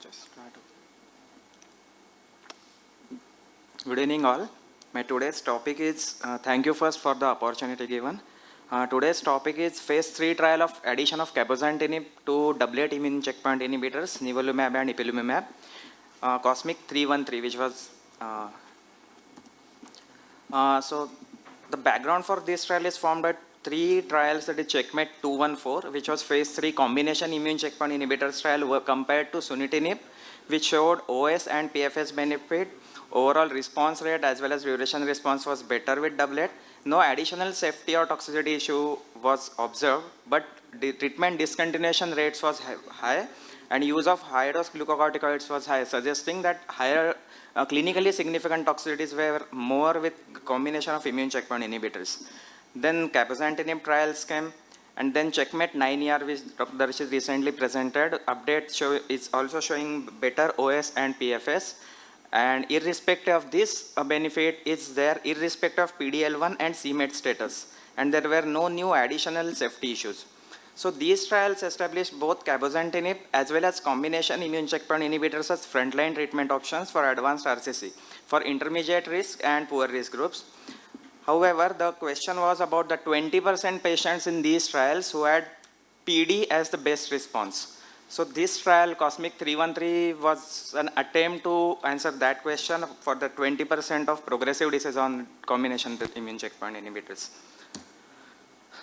Just start. Good evening, all. My today's topic is thank you first for the opportunity given. Today's topic is phase 3 trial of addition of cabozantinib to doublet immune checkpoint inhibitors, nivolumab and ipilimumab, Cosmic 313, which was so the background for this trial is formed by three trials, that is Checkmate 214, which was phase 3 combination immune checkpoint inhibitors trial were compared to sunitinib, which showed OS and PFS benefit. Overall response rate as well as duration response was better with doublet. No additional safety or toxicity issue was observed, but the treatment discontinuation rates was high and use of high dose glucocorticoids was high, suggesting that higher clinically significant toxicities were more with combination of immune checkpoint inhibitors. Then cabozantinib trials came, and then Checkmate 9ER, which Dr. Darshit recently presented, update is also showing better OS and PFS. And irrespective of this benefit, is there irrespective of PDL1 and CMET status. And there were no new additional safety issues. So these trials established both cabozantinib as well as combination immune checkpoint inhibitors as frontline treatment options for advanced RCC for intermediate risk and poor risk groups. However, the question was about the 20% patients in these trials who had PD as the best response. So this trial, Cosmic 313, was an attempt to answer that question for the 20% of progressive disease on combination with immune checkpoint inhibitors.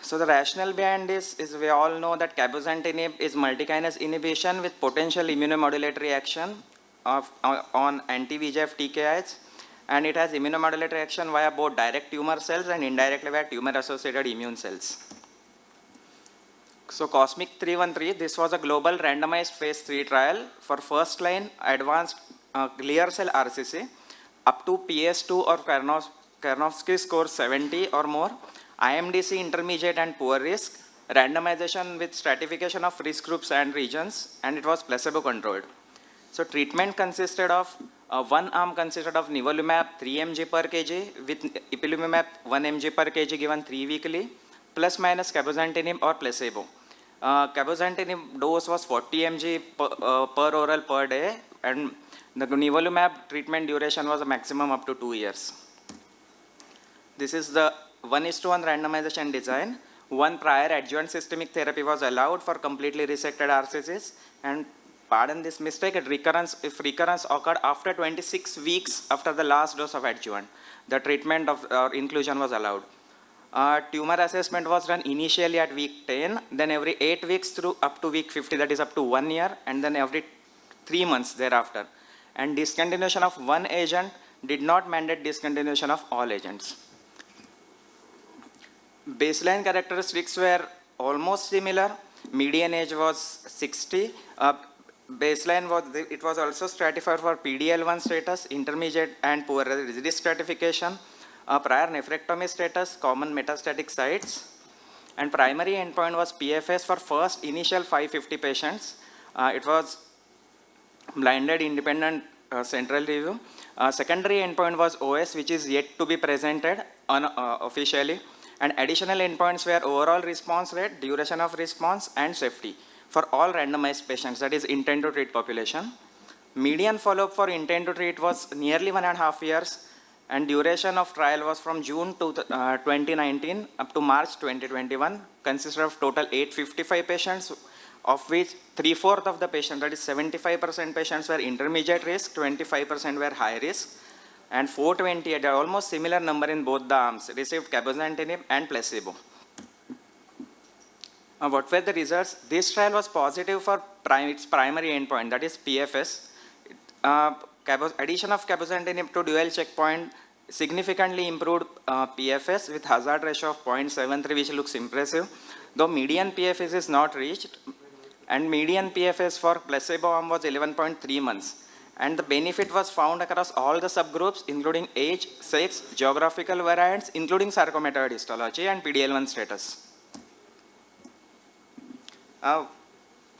So the rationale behind this is we all know that cabozantinib is multikinase inhibition with potential immunomodulatory action on anti-VEGF TKIs, and it has immunomodulatory action via both direct tumor cells and indirectly via tumor-associated immune cells. So Cosmic 313, this was a global randomized phase 3 trial for first line advanced clear cell RCC up to PS2 or Karnofsky score 70 or more, IMDC intermediate and poor risk, randomization with stratification of risk groups and regions, and it was placebo controlled. So treatment consisted of one arm consisted of nivolumab 3 mg per kg with ipilimumab 1 mg per kg given 3 weekly, plus minus cabozantinib or placebo. Cabozantinib dose was 40 mg per oral per day, and the nivolumab treatment duration was a maximum up to 2 years. This is the 1:1 randomization design. One prior adjuvant systemic therapy was allowed for completely resected RCCs, and pardon this mistake, if recurrence occurred after 26 weeks after the last dose of adjuvant, the treatment of inclusion was allowed. Tumor assessment was done initially at week 10, then every 8 weeks through up to week 50, that is up to 1 year, and then every 3 months thereafter. And discontinuation of one agent did not mandate discontinuation of all agents. Baseline characteristics were almost similar. Median age was 60. Baseline was also stratified for PDL1 status, intermediate and poor risk stratification, prior nephrectomy status, common metastatic sites, and primary endpoint was PFS for first initial 550 patients. It was blinded independent central review. Secondary endpoint was OS, which is yet to be presented officially, and additional endpoints were overall response rate, duration of response, and safety for all randomized patients, that is intent to treat population. Median follow-up for intent to treat was nearly 1.5 years, and duration of trial was from June 2019 up to March 2021, consisted of total 855 patients, of which 3/4 of the patients, that is 75% patients were intermediate risk, 25% were high risk, and 420, almost similar number in both the arms, received cabozantinib and placebo. What were the results? This trial was positive for its primary endpoint, that is PFS. Addition of cabozantinib to dual checkpoint significantly improved PFS with hazard ratio of 0.73, which looks impressive, though median PFS is not reached, and median PFS for placebo arm was 11.3 months. And the benefit was found across all the subgroups, including age, sex, geographical variants, including sarcomatoid histology and PDL1 status.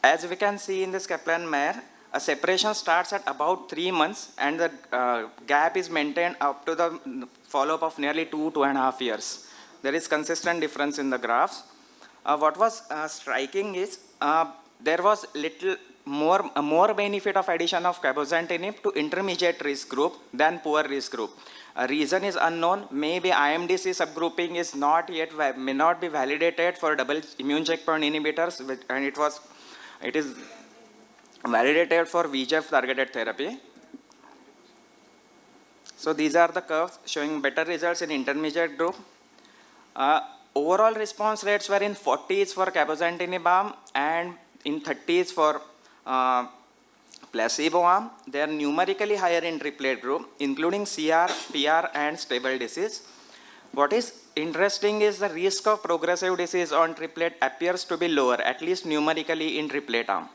As we can see in this Kaplan-Meier, a separation starts at about 3 months, and the gap is maintained up to the follow-up of nearly 2.5 years. There is consistent difference in the graphs. What was striking is there was little more benefit of addition of cabozantinib to intermediate risk group than poor risk group. A reason is unknown. Maybe IMDC subgrouping is not yet, may not be validated for double immune checkpoint inhibitors, and it is validated for VEGF targeted therapy. So these are the curves showing better results in intermediate group. Overall response rates were in 40s for cabozantinib arm and in 30s for placebo arm. They are numerically higher in triplet group, including CR, PR, and stable disease. What is interesting is the risk of progressive disease on triplet appears to be lower, at least numerically in triplet arm.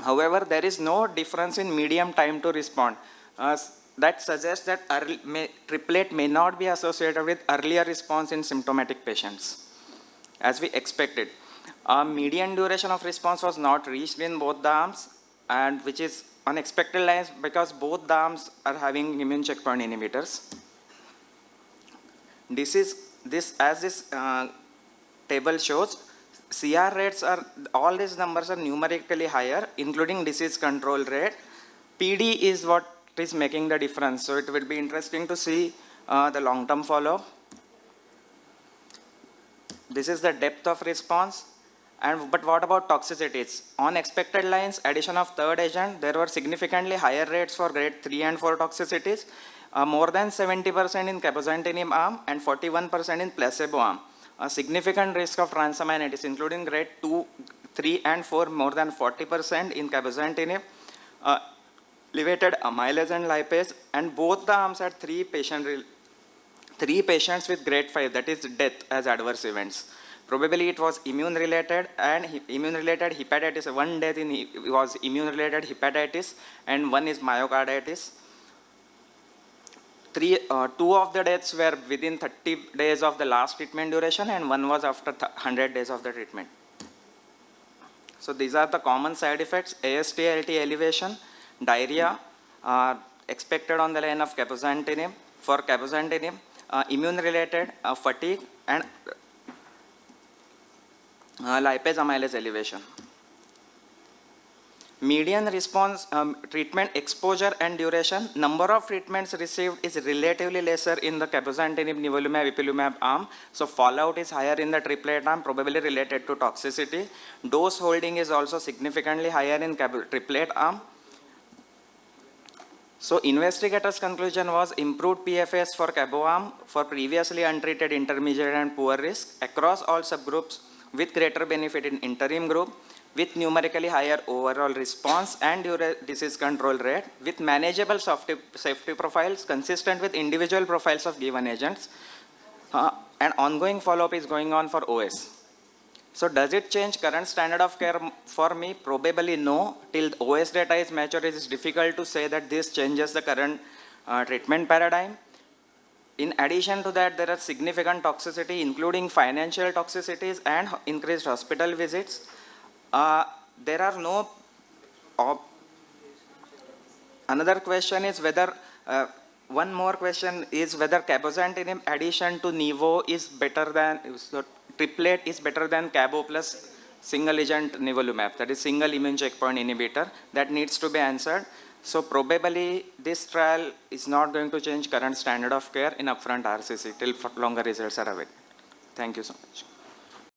However, there is no difference in median time to respond. That suggests that triplet may not be associated with earlier response in symptomatic patients, as we expected. Median duration of response was not reached in both the arms, and which is unexpected lines because both the arms are having immune checkpoint inhibitors. As this table shows, CR rates are, all these numbers are numerically higher, including disease control rate. PD is what is making the difference. So it will be interesting to see the long-term follow-up. This is the depth of response. But what about toxicities? On expected lines, addition of third agent, there were significantly higher rates for grade 3 and 4 toxicities, more than 70% in cabozantinib arm and 41% in placebo arm. A significant risk of transaminitis, including grade 2, 3, and 4, more than 40% in cabozantinib. Elevated amylase and lipase, and both the arms had 3 patients with grade 5, that is death as adverse events. Probably it was immune-related and immune-related hepatitis. One death was immune-related hepatitis and one is myocarditis. 2 of the deaths were within 30 days of the last treatment duration and one was after 100 days of the treatment. So these are the common side effects: AST, ALT elevation, diarrhea, expected on the line of cabozantinib. For cabozantinib, immune-related fatigue and lipase amylase elevation. Median response, treatment exposure and duration. Number of treatments received is relatively lesser in the cabozantinib, nivolumab, ipilimumab arm. So fallout is higher in the triplet arm, probably related to toxicity. Dose holding is also significantly higher in triplet arm. So investigators' conclusion was improved PFS for cabo arm for previously untreated intermediate and poor risk across all subgroups, with greater benefit in interim group, with numerically higher overall response and disease control rate, with manageable safety profiles consistent with individual profiles of given agents, and ongoing follow-up is going on for OS. So does it change current standard of care for me? Probably no. Till OS data is mature, it is difficult to say that this changes the current treatment paradigm. In addition to that, there are significant toxicity, including financial toxicities and increased hospital visits. There are no. Another question is whether, one more question is whether cabozantinib addition to nivo is better than, so triplet is better than cabo plus single agent nivolumab, that is single immune checkpoint inhibitor. That needs to be answered. So probably this trial is not going to change current standard of care in upfront RCC till longer results are available. Thank you so much.